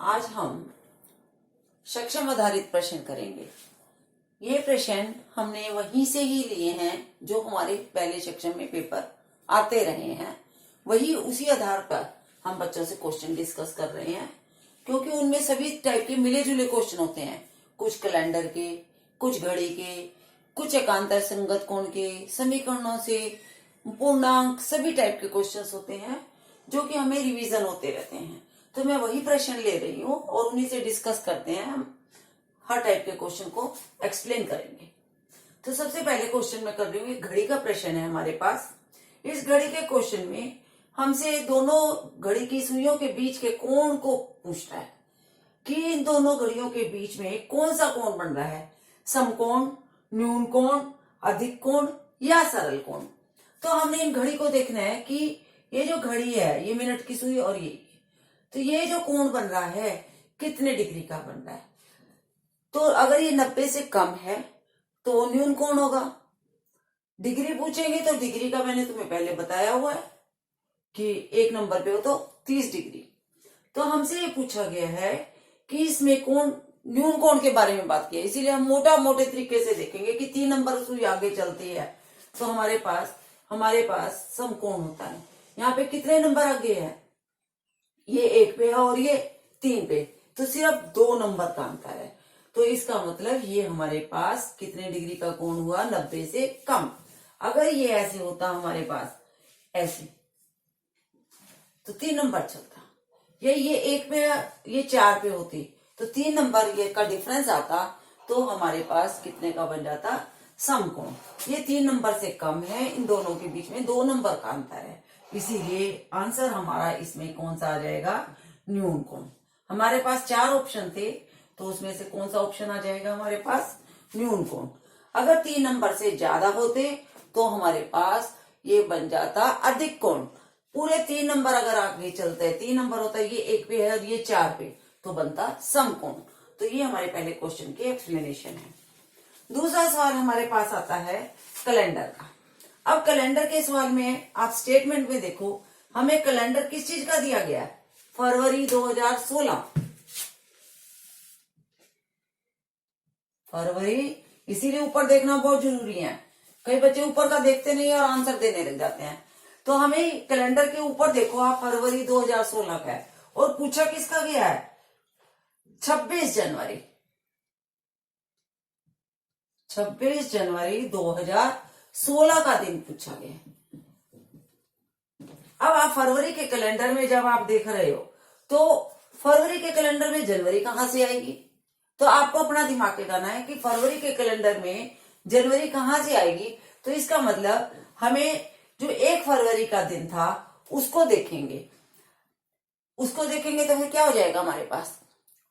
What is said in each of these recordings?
आज हम सक्षम आधारित प्रश्न करेंगे। ये प्रश्न हमने वहीं से ही लिए हैं जो हमारे पहले सेक्शन में पेपर आते रहे हैं। वही उसी आधार पर हम बच्चों से क्वेश्चन डिस्कस कर रहे हैं, क्योंकि उनमें सभी टाइप के मिले जुले क्वेश्चन होते हैं। कुछ कैलेंडर के, कुछ घड़ी के, कुछ एकांतर संगत कोण के, समीकरणों से, पूर्णांक, सभी टाइप के क्वेश्चंस होते हैं जो कि हमें रिवीजन होते रहते हैं। तो मैं वही प्रश्न ले रही हूँ और उन्हीं से डिस्कस करते हैं। हम हर टाइप के क्वेश्चन को एक्सप्लेन करेंगे। तो सबसे पहले क्वेश्चन मैं कर रही हूँ, एक घड़ी का प्रश्न है हमारे पास। इस घड़ी के क्वेश्चन में हमसे दोनों घड़ी की सुइयों के बीच के कोण को पूछता है कि इन दोनों घड़ियों के बीच में कौन सा कोण बन रहा है, समकोण, न्यून कोण, अधिक कोण या सरल कोण। तो हमने इन घड़ी को देखना है कि ये जो घड़ी है, ये मिनट की सुई और ये, तो ये जो कोण बन रहा है कितने डिग्री का बन रहा है। तो अगर ये 90 से कम है तो न्यून कोण होगा। डिग्री पूछेंगे तो डिग्री का मैंने तुम्हें पहले बताया हुआ है कि एक नंबर पे हो तो 30 डिग्री। तो हमसे ये पूछा गया है कि इसमें कोण, न्यून कोण के बारे में बात की है, इसीलिए हम मोटे तरीके से देखेंगे कि 3 नंबर सुई आगे चलती है तो हमारे पास समकोण होता है। यहाँ पे कितने नंबर आगे है, ये 1 पे है और ये 3 पे, तो सिर्फ 2 नंबर का अंतर है। तो इसका मतलब ये हमारे पास कितने डिग्री का कोण हुआ, 90 से कम। अगर ये ऐसे होता हमारे पास ऐसे, तो 3 नंबर चलता। ये 1 पे, ये 4 पे होती तो 3 नंबर ये का डिफरेंस आता, तो हमारे पास कितने का बन जाता, समकोण। ये 3 नंबर से कम है, इन दोनों के बीच में 2 नंबर का अंतर है, इसीलिए आंसर हमारा इसमें कौन सा आ जाएगा, न्यून कोण। हमारे पास 4 ऑप्शन थे तो उसमें से कौन सा ऑप्शन आ जाएगा हमारे पास, न्यून कोण। अगर 3 नंबर से ज्यादा होते तो हमारे पास ये बन जाता अधिक कोण। पूरे 3 नंबर अगर आगे चलते हैं, 3 नंबर होता है, ये 1 पे है और ये 4 पे, तो बनता समकोण। तो ये हमारे पहले क्वेश्चन की एक्सप्लेनेशन है। दूसरा सवाल हमारे पास आता है कैलेंडर का। अब कैलेंडर के सवाल में आप स्टेटमेंट में देखो, हमें कैलेंडर किस चीज का दिया गया है, फरवरी 2016। फरवरी, इसीलिए ऊपर देखना बहुत जरूरी है। कई बच्चे ऊपर का देखते नहीं और आंसर देने लग जाते हैं। तो हमें कैलेंडर के ऊपर देखो आप, फरवरी 2016 का है और पूछा किसका गया है, 26 जनवरी। 26 जनवरी 2016 का दिन पूछा गया। अब आप फरवरी के कैलेंडर में जब आप देख रहे हो तो फरवरी के कैलेंडर में जनवरी कहां से आएगी, तो आपको अपना दिमाग लगाना है कि फरवरी के कैलेंडर में जनवरी कहां से आएगी। तो इसका मतलब हमें जो 1 फरवरी का दिन था उसको देखेंगे तो फिर क्या हो जाएगा हमारे पास,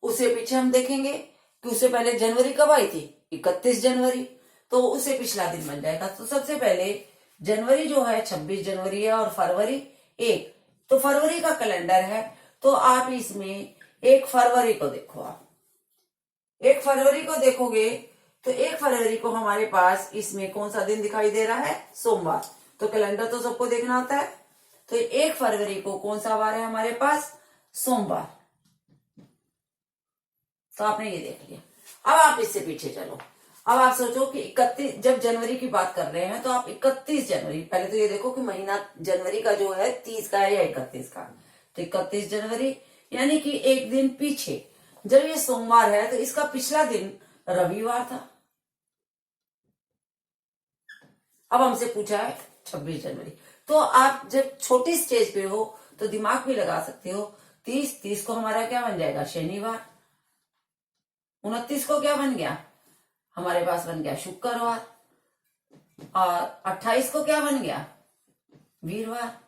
उससे पीछे हम देखेंगे कि उससे पहले जनवरी कब आई थी, 31 जनवरी, तो उससे पिछला दिन बन जाएगा। तो सबसे पहले जनवरी जो है 26 जनवरी है और फरवरी 1, तो फरवरी का कैलेंडर है, तो आप इसमें 1 फरवरी को देखो। आप 1 फरवरी को देखोगे तो 1 फरवरी को हमारे पास इसमें कौन सा दिन दिखाई दे रहा है, सोमवार। तो कैलेंडर तो सबको देखना आता है, तो 1 फरवरी को कौन सा वार है हमारे पास, सोमवार। तो आपने ये देख लिया। अब आप इससे पीछे चलो। अब आप सोचो कि 31, जब जनवरी की बात कर रहे हैं तो आप 31 जनवरी, पहले तो ये देखो कि महीना जनवरी का जो है 30 का है या 31 का, तो 31 जनवरी यानी कि एक दिन पीछे। जब ये सोमवार है तो इसका पिछला दिन रविवार था। अब हमसे पूछा है 26 जनवरी, तो आप जब छोटी स्टेज पे हो तो दिमाग भी लगा सकते हो। 30 को हमारा क्या बन जाएगा, शनिवार। 29 को क्या बन गया, हमारे पास बन गया शुक्रवार। और 28 को क्या बन गया, वीरवार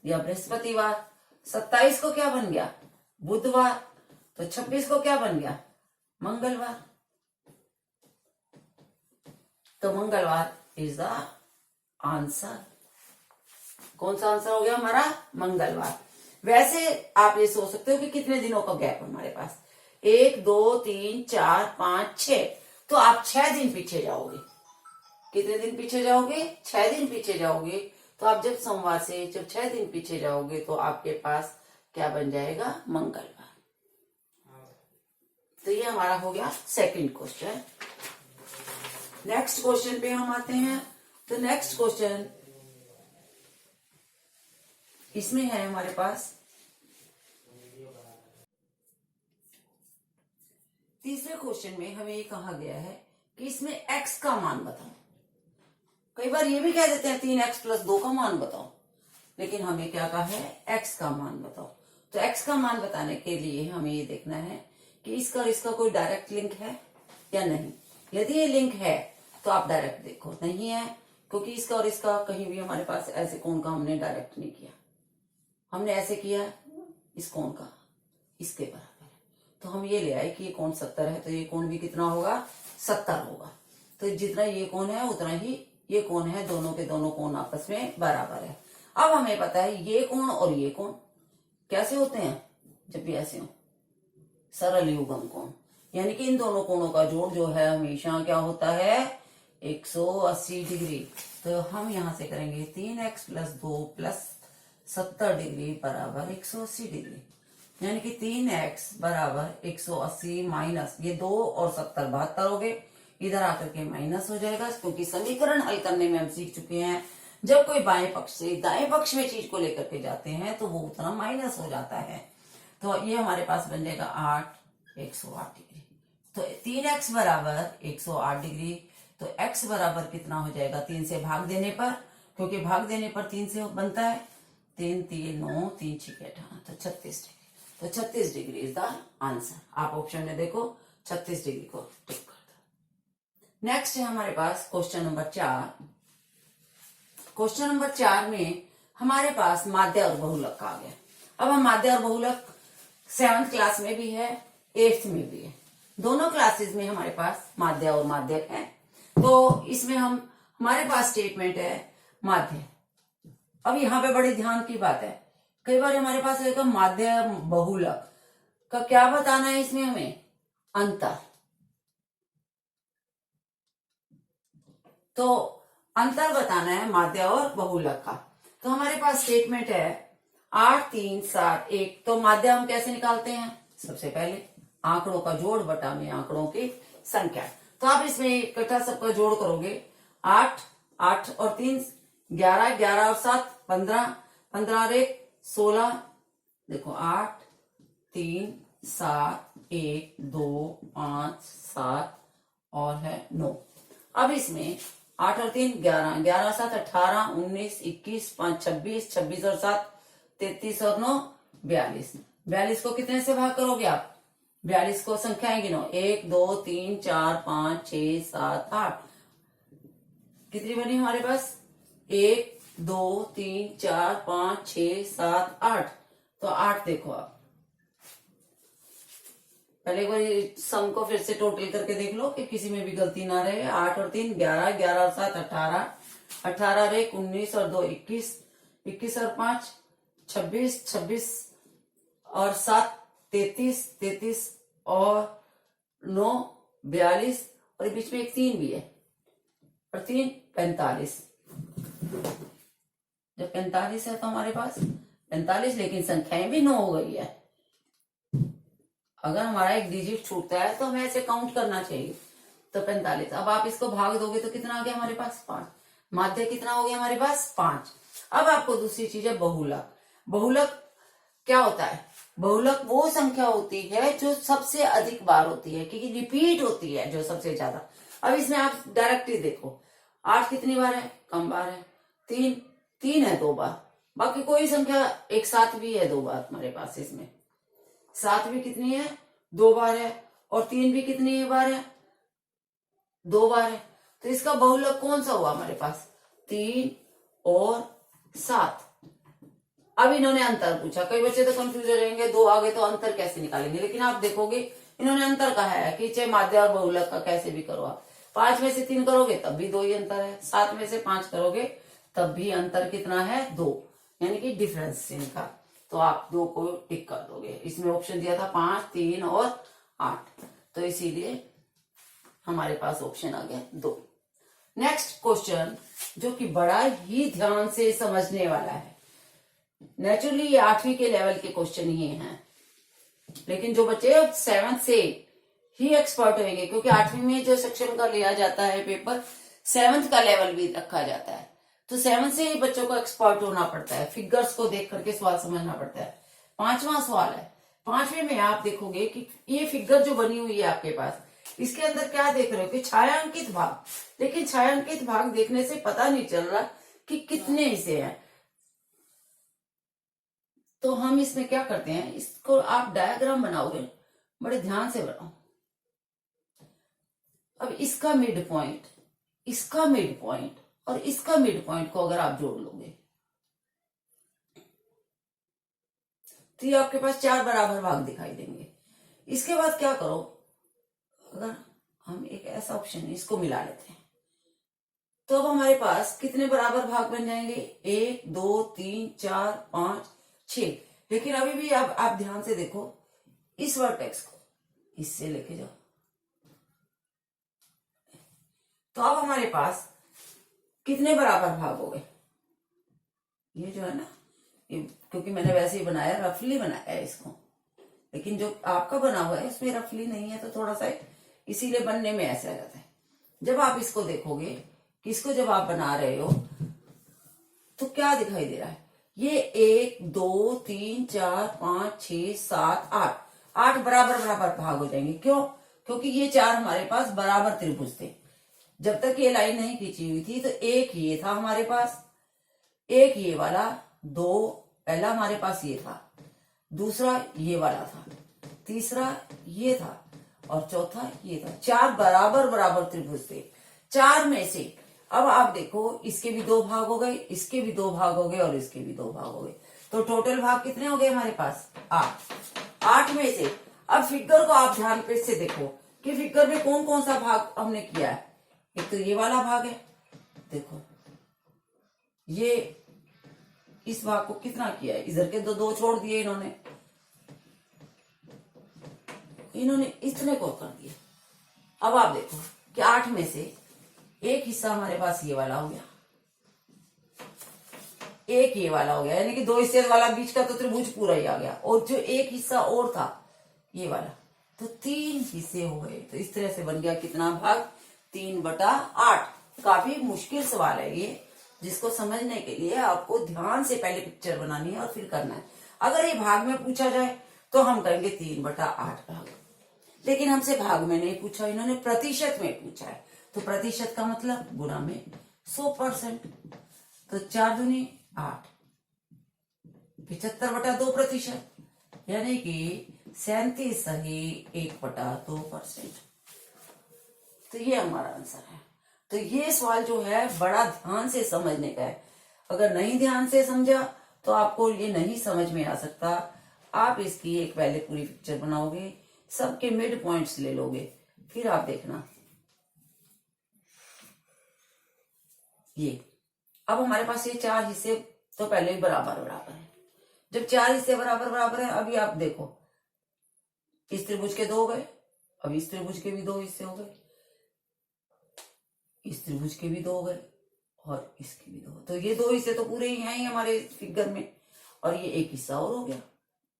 या बृहस्पतिवार। 27 को क्या बन गया, बुधवार। तो 26 को क्या बन गया, मंगलवार। तो मंगलवार इज द आंसर। कौन सा आंसर हो गया हमारा, मंगलवार। वैसे आप ये सोच सकते हो कि कितने दिनों का गैप है हमारे पास, 1 2 3 4 5 6, तो आप 6 दिन पीछे जाओगे। कितने दिन पीछे जाओगे, 6 दिन पीछे जाओगे। तो आप जब सोमवार से जब 6 दिन पीछे जाओगे तो आपके पास क्या बन जाएगा, मंगलवार। तो ये हमारा हो गया सेकंड क्वेश्चन। नेक्स्ट क्वेश्चन पे हम आते हैं। तो नेक्स्ट क्वेश्चन इसमें है हमारे पास तीसरे क्वेश्चन में हमें ये कहा गया है कि इसमें x का मान बताओ। कई बार ये भी कह देते हैं 3x+2 का मान बताओ, लेकिन हमें क्या कहा है, x का मान बताओ। तो x का मान बताने के लिए हमें ये देखना है कि इसका और इसका कोई डायरेक्ट लिंक है या नहीं। यदि ये लिंक है तो आप डायरेक्ट देखो, नहीं है क्योंकि इसका और इसका कहीं भी हमारे पास ऐसे कोण का हमने डायरेक्ट नहीं किया, हमने ऐसे किया इस कोण का इसके बराबर है। तो हम ये ले आए कि ये कोण 70 है, तो ये कोण भी कितना होगा, 70 होगा। तो जितना ये कोण है उतना ही ये कोण है, दोनों के दोनों कोण आपस में बराबर है। अब हमें पता है ये कोण और ये कोण कैसे होते हैं, जब भी ऐसे हो, सरल युग्म कोण, यानी कि इन दोनों कोणों का जोड़ जो है हमेशा क्या होता है, 180 डिग्री। तो हम यहां से करेंगे 3x+2 + 70 डिग्री बराबर 180 डिग्री, यानी कि 3x बराबर 180 माइनस ये 2 और 70 72 हो गए, इधर आकर के माइनस हो जाएगा, क्योंकि समीकरण हल करने में हम सीख चुके हैं जब कोई बाएं पक्ष से दाएं पक्ष में चीज को लेकर के जाते हैं तो वो उतना माइनस हो जाता है। तो ये हमारे पास बन जाएगा 108 डिग्री। तो 3x बराबर 108 डिग्री, तो x बराबर कितना हो जाएगा, 3 से भाग देने पर, क्योंकि भाग देने पर 3 से बनता है, 3 3 9 3 6 18, तो 36 डिग्री। तो 36 डिग्री इज द आंसर। आप ऑप्शन में देखो 36 डिग्री को टिक कर दो। नेक्स्ट है हमारे पास क्वेश्चन नंबर 4। क्वेश्चन नंबर 4 में हमारे पास माध्य और बहुलक आ गया। अब हम माध्य और बहुलक 7th क्लास में भी है, 8th में भी है, दोनों क्लासेस में हमारे पास माध्य और माध्यक है। तो इसमें हमारे पास स्टेटमेंट है माध्य। अब यहाँ पे बड़े ध्यान की बात है, कई बार हमारे पास एक माध्य बहुलक का क्या बताना है, इसमें हमें अंतर। तो अंतर बताना है माध्य और बहुलक का। तो हमारे पास स्टेटमेंट है 8 3 7 1। तो माध्य हम कैसे निकालते हैं, सबसे पहले आंकड़ों का जोड़ बटा में आंकड़ों की संख्या। तो आप इसमें इकट्ठा सबका जोड़ करोगे, 8 8 और 3 11, 11 और 7 15, 15 और 1 16। देखो 8 3 7 1 2 5 7 और है 9। अब इसमें 8 और 3 11, 11 और 7 18 19 21 5 26, 26 और 7 33 और 9 42। 42 को कितने से भाग करोगे आप, 42 को संख्याएं गिनो, 1 2 3 4 5 6 7 8। कितनी बनी हमारे पास, 1 2 3 4 5 6 7 8। तो 8 देखो आप, पहले एक बार सम को फिर से टोटल करके देख लो कि किसी में भी गलती ना रहे। 8 और 3 11, 11 और 7 18, 18 और 1 19 और 2 21, 21 और 5 26, 26 और 7 33, 33 और 9 42, और बीच में एक 3 भी है, और 3 45। जब 45 है तो हमारे पास 45, लेकिन संख्याएं भी 9 हो गई है। अगर हमारा एक डिजिट छूटता है तो हमें ऐसे काउंट करना चाहिए। तो 45, अब आप इसको भाग दोगे तो कितना आ गया हमारे पास, 5। माध्य कितना हो गया हमारे पास, 5। अब आपको दूसरी चीज है बहुलक। बहुलक क्या होता है, बहुलक वो संख्या होती है जो सबसे अधिक बार होती है, क्योंकि रिपीट होती है जो सबसे ज्यादा। अब इसमें आप डायरेक्टली देखो, 8 कितनी बार है, कम बार है, 3 है 2 बार, बाकी कोई संख्या, एक 7 भी है 2 बार हमारे पास। इसमें 7 भी कितनी है, 2 बार है, और 3 भी कितनी है बार है, 2 बार है। तो इसका बहुलक कौन सा हुआ हमारे पास, 3 और 7। अब इन्होंने अंतर पूछा, कई बच्चे तो कंफ्यूज हो जाएंगे, 2 आ गए तो अंतर कैसे निकालेंगे, लेकिन आप देखोगे इन्होंने अंतर कहा है कि चाहे माध्य और बहुलक का कैसे भी करो आप, 5 में से 3 करोगे तब भी 2 ही अंतर है, 7 में से 5 करोगे तब भी अंतर कितना है, 2, यानी कि डिफरेंस इनका। तो आप 2 को टिक कर दोगे। इसमें ऑप्शन दिया था 5 3 और 8, तो इसीलिए हमारे पास ऑप्शन आ गया 2। नेक्स्ट क्वेश्चन जो कि बड़ा ही ध्यान से समझने वाला है, नेचुरली ये 8वीं के लेवल के क्वेश्चन ही हैं, लेकिन जो बच्चे 7th से ही एक्सपर्ट होंगे, क्योंकि 8वीं में जो सेक्शन का लिया जाता है पेपर 7th का लेवल भी रखा जाता है, तो 7th से ही बच्चों को एक्सपर्ट होना पड़ता है, फिगर्स को देख करके सवाल समझना पड़ता है। 5वां सवाल है, 5वें में आप देखोगे कि ये फिगर जो बनी हुई है आपके पास, इसके अंदर क्या देख रहे हो कि छायांकित भाग, लेकिन छायांकित भाग देखने से पता नहीं चल रहा कि कितने हिस्से हैं। तो हम इसमें क्या करते हैं, इसको आप डायग्राम बनाओगे, बड़े ध्यान से बनाओ। अब इसका मिड पॉइंट, इसका मिड पॉइंट और इसका मिड पॉइंट को अगर आप जोड़ लोगे तो ये आपके पास 4 बराबर भाग दिखाई देंगे। इसके बाद क्या करो, अगर हम एक ऐसा ऑप्शन है, इसको मिला लेते हैं, तो अब हमारे पास कितने बराबर भाग बन जाएंगे, 1 2 3 4 5 6। लेकिन अभी भी आप ध्यान से देखो, इस वर्टेक्स को इससे लेके जाओ, तो अब हमारे पास कितने बराबर भाग हो गए। ये जो है ना, ये क्योंकि मैंने वैसे ही बनाया, रफली बनाया है इसको, लेकिन जो आपका बना हुआ है उसमें रफली नहीं है, तो थोड़ा सा इसीलिए बनने में ऐसा आ जाता है। जब आप इसको देखोगे कि इसको जब आप बना रहे हो तो क्या दिखाई दे रहा है, ये 1 2 3 4 5 6 7 8 बराबर बराबर भाग हो जाएंगे। क्यों? क्योंकि ये 4 हमारे पास बराबर त्रिभुज थे। जब तक ये लाइन नहीं खींची हुई थी तो एक ये था हमारे पास, एक ये वाला, 2 पहला हमारे पास ये था, दूसरा ये वाला था, तीसरा ये था और चौथा ये था। 4 बराबर बराबर त्रिभुज थे। 4 में से अब आप देखो, इसके भी 2 भाग हो गए, इसके भी 2 भाग हो गए और इसके भी 2 भाग हो गए, तो टोटल भाग कितने हो गए हमारे पास, 8। 8 में से अब फिगर को आप ध्यान से देखो कि फिगर में कौन कौन सा भाग हमने किया है। एक तो ये वाला भाग है, देखो ये इस भाग को कितना किया है, इधर के 2 छोड़ दिए इन्होंने इतने को कर दिया। अब आप देखो कि 8 में से एक हिस्सा हमारे पास ये वाला हो गया, एक ये वाला हो गया, यानी कि 2 हिस्से वाला बीच का तो त्रिभुज पूरा ही आ गया, और जो एक हिस्सा और था ये वाला, तो 3 हिस्से हो गए। तो इस तरह से बन गया कितना भाग, 3/8। काफी मुश्किल सवाल है ये, जिसको समझने के लिए आपको ध्यान से पहले पिक्चर बनानी है और फिर करना है। अगर ये भाग में पूछा जाए तो हम कहेंगे 3/8 भाग, लेकिन हमसे भाग में नहीं पूछा, इन्होंने प्रतिशत में पूछा है, तो प्रतिशत का मतलब गुणा में 100%, तो 4 दूनी 8, 75/2%, यानी कि 37 सही 1/2%। तो ये हमारा आंसर है। तो ये सवाल जो है बड़ा ध्यान से समझने का है, अगर नहीं ध्यान से समझा तो आपको ये नहीं समझ में आ सकता। आप इसकी एक पहले पूरी पिक्चर बनाओगे, सबके मिड पॉइंट्स ले लोगे, फिर आप देखना। ये अब हमारे पास ये 4 हिस्से तो पहले ही बराबर बराबर है। जब 4 हिस्से बराबर बराबर है, अभी आप देखो इस त्रिभुज के 2 हो गए, अब इस त्रिभुज के भी 2 हिस्से हो गए, इस त्रिभुज के भी 2 हो गए और इसके भी 2, तो ये 2 हिस्से तो पूरे ही हैं ही हमारे फिगर में, और ये एक हिस्सा और हो गया।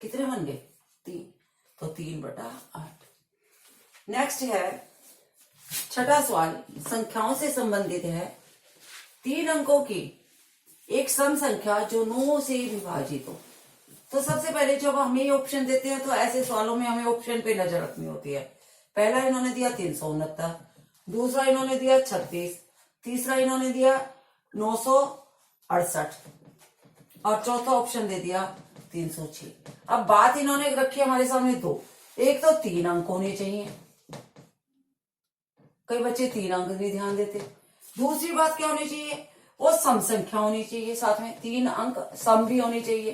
कितने बन गए, 3, तो 3/8। नेक्स्ट है 6ठा सवाल, संख्याओं से संबंधित है। 3 अंकों की एक सम संख्या जो 9 से विभाजित हो। तो सबसे पहले जब हमें ऑप्शन देते हैं तो ऐसे सवालों में हमें ऑप्शन पे नजर रखनी होती है। पहला इन्होंने दिया 369, दूसरा इन्होंने दिया 36, तीसरा इन्होंने दिया 968 और चौथा ऑप्शन दे दिया 306। अब बात इन्होंने रखी हमारे सामने 2, एक तो 3 अंक होने चाहिए, कई बच्चे 3 अंक नहीं ध्यान देते। दूसरी बात क्या होनी चाहिए, वो सम संख्या होनी चाहिए, साथ में 3 अंक सम भी होने चाहिए,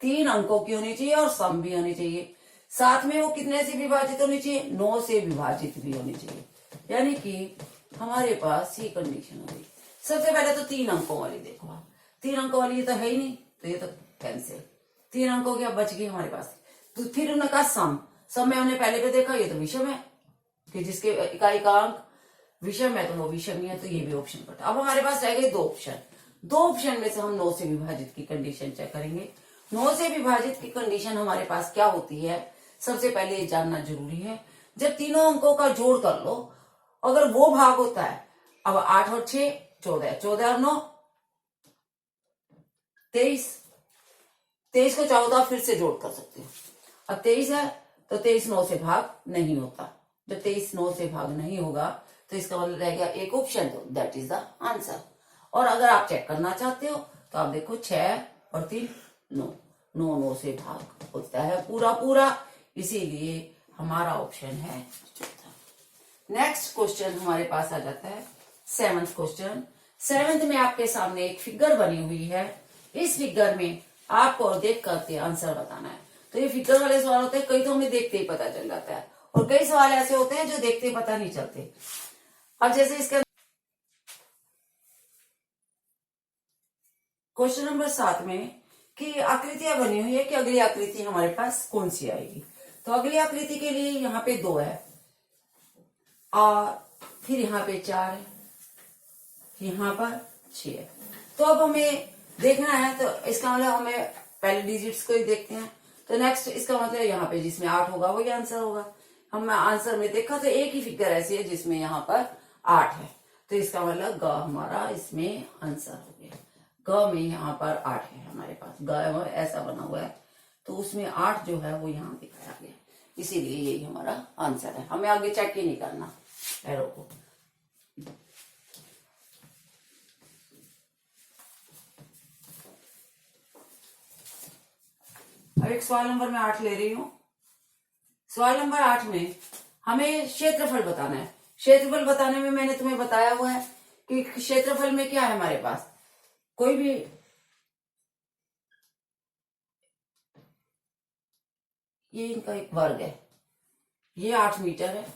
3 अंकों की होनी चाहिए और सम भी होनी चाहिए, साथ में वो कितने से विभाजित होनी चाहिए, 9 से विभाजित भी होनी चाहिए। यानी कि हमारे पास ये कंडीशन हो गई। सबसे पहले तो 3 अंकों वाली देखो आप, 3 अंकों वाली ये तो है ही नहीं, तो ये तो कैंसिल। 3 अंकों की अब बच गई हमारे पास। तो फिर उन्होंने कहा सम में हमने पहले पे देखा ये तो विषम है, कि जिसके इकाई का अंक विषम है तो वो विषम ही है, तो ये भी ऑप्शन कटा। अब हमारे पास रह गए 2 ऑप्शन। 2 ऑप्शन में से हम 9 से विभाजित की कंडीशन चेक करेंगे। 9 से विभाजित की कंडीशन हमारे पास क्या होती है, सबसे पहले ये जानना जरूरी है। जब तीनों अंकों का जोड़ कर लो, अगर वो भाग होता है, अब 8 और 6 14, 14 और 9 23, 23 को चाहो तो आप फिर से जोड़ कर सकते हो। अब 23 है तो 23 9 से भाग नहीं होता, जब 23 9 से भाग नहीं होगा तो इसका मतलब रह गया एक ऑप्शन, तो दैट इज द आंसर। और अगर आप चेक करना चाहते हो तो आप देखो 6 और 3 9, 9 9 से भाग होता है पूरा पूरा, इसीलिए हमारा ऑप्शन है चौथा। नेक्स्ट क्वेश्चन हमारे पास आ जाता है 7th क्वेश्चन। 7th में आपके सामने एक फिगर बनी हुई है, इस फिगर में आपको देख करके आंसर बताना है। तो ये फिगर वाले सवाल होते हैं, कई तो हमें देखते ही पता चल जाता है, और कई सवाल ऐसे होते हैं जो देखते ही पता नहीं चलते। अब जैसे इसका क्वेश्चन नंबर 7 में कि आकृतियां बनी हुई है कि अगली आकृति हमारे पास कौन सी आएगी। तो अगली आकृति के लिए यहाँ पे 2 है, और फिर यहाँ पे 4 है, यहाँ पर 6 है। तो अब हमें देखना है, तो इसका मतलब हमें पहले डिजिट्स को ही देखते हैं। तो नेक्स्ट इसका मतलब यहाँ पे जिसमें 8 होगा वही आंसर होगा। हम आंसर में देखा तो एक ही फिगर ऐसी है जिसमें यहाँ पर 8 है, तो इसका मतलब ग हमारा इसमें आंसर हो गया। ग में यहाँ पर 8 है हमारे पास, ग ऐसा बना हुआ है, तो उसमें 8 जो है वो यहाँ दिखाया गया, इसीलिए यही हमारा आंसर है। हमें आगे चेक ही नहीं करना एरो को। अब एक सवाल नंबर मैं 8 ले रही हूं। सवाल नंबर 8 में हमें क्षेत्रफल बताना है। क्षेत्रफल बताने में मैंने तुम्हें बताया हुआ है कि क्षेत्रफल में क्या है हमारे पास, कोई भी ये इनका एक वर्ग है, ये 8 मीटर है,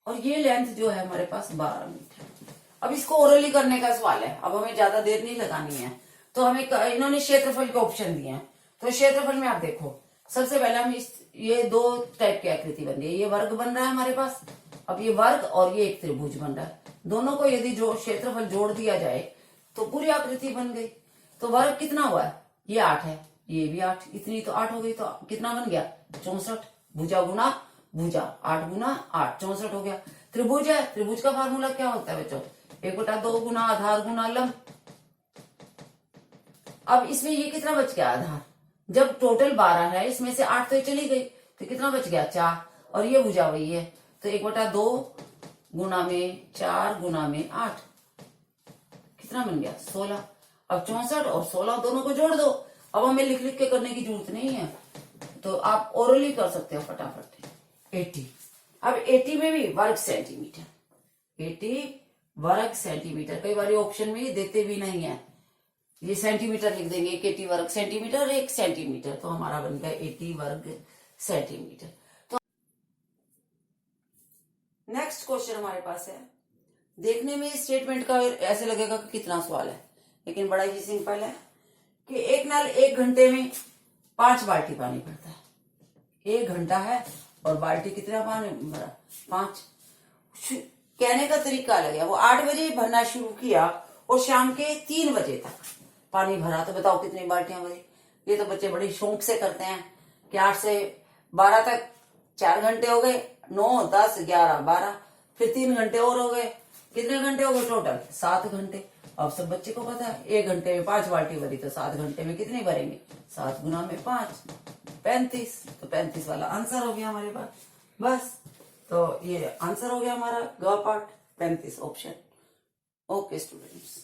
और ये लेंथ जो है हमारे पास 12 मीटर। अब इसको ओरली करने का सवाल है, अब हमें ज्यादा देर नहीं लगानी है, तो हमें इन्होंने क्षेत्रफल के ऑप्शन दिए हैं। तो क्षेत्रफल में आप देखो, सबसे पहले हम ये 2 टाइप की आकृति बन रही है, ये वर्ग बन रहा है हमारे पास, अब ये वर्ग और ये एक त्रिभुज बन रहा है, दोनों को यदि जो क्षेत्रफल जोड़ दिया जाए तो पूरी आकृति बन गई। तो वर्ग कितना हुआ है, ये 8 है, ये भी 8, इतनी तो 8 हो गई, तो कितना बन गया 64, भुजा गुना भुजा 8 गुना 8 64 हो गया। त्रिभुज है, त्रिभुज का फार्मूला क्या होता है बच्चों, 1/2 गुना आधार गुना लंब। अब इसमें ये कितना बच गया आधार, जब टोटल 12 है इसमें से 8 तो चली गई, तो कितना बच गया 4, और ये भुजा वही है, तो 1/2 गुना में 4 गुना में 8 कितना बन गया 16। अब 64 और 16 दोनों को जोड़ दो। अब हमें लिख लिख के करने की जरूरत नहीं है, तो आप ओरली कर सकते हो फटाफट। 80, अब 80 में भी वर्ग सेंटीमीटर, 80 वर्ग सेंटीमीटर, कई बार ऑप्शन में देते भी नहीं है, ये सेंटीमीटर लिख देंगे, 80 वर्ग सेंटीमीटर 1 सेंटीमीटर, तो हमारा बन गया 80 वर्ग सेंटीमीटर। तो नेक्स्ट क्वेश्चन हमारे पास है, देखने में स्टेटमेंट का ऐसे लगेगा कि कितना सवाल है, लेकिन बड़ा ही सिंपल है कि एक नल 1 घंटे में 5 बाल्टी पानी भरता है। 1 घंटा है और बाल्टी कितना पानी भरा 5। कहने का तरीका अलग है, वो 8 बजे भरना शुरू किया और शाम के 3 बजे तक पानी भरा, तो बताओ कितनी बाल्टियां भरी। ये तो बच्चे बड़े शौक से करते हैं कि 8 से 12 तक 4 घंटे हो गए, 9 10 11 12, फिर 3 घंटे और हो गए, कितने घंटे हो गए टोटल 7 घंटे। अब सब बच्चे को पता है 1 घंटे में 5 बाल्टी भरी, तो 7 घंटे में कितनी भरेंगे, 7 गुना में 5 35, तो 35 वाला आंसर हो गया हमारे पास। बस, तो ये आंसर हो गया हमारा ग पार्ट 35 ऑप्शन। Okay students.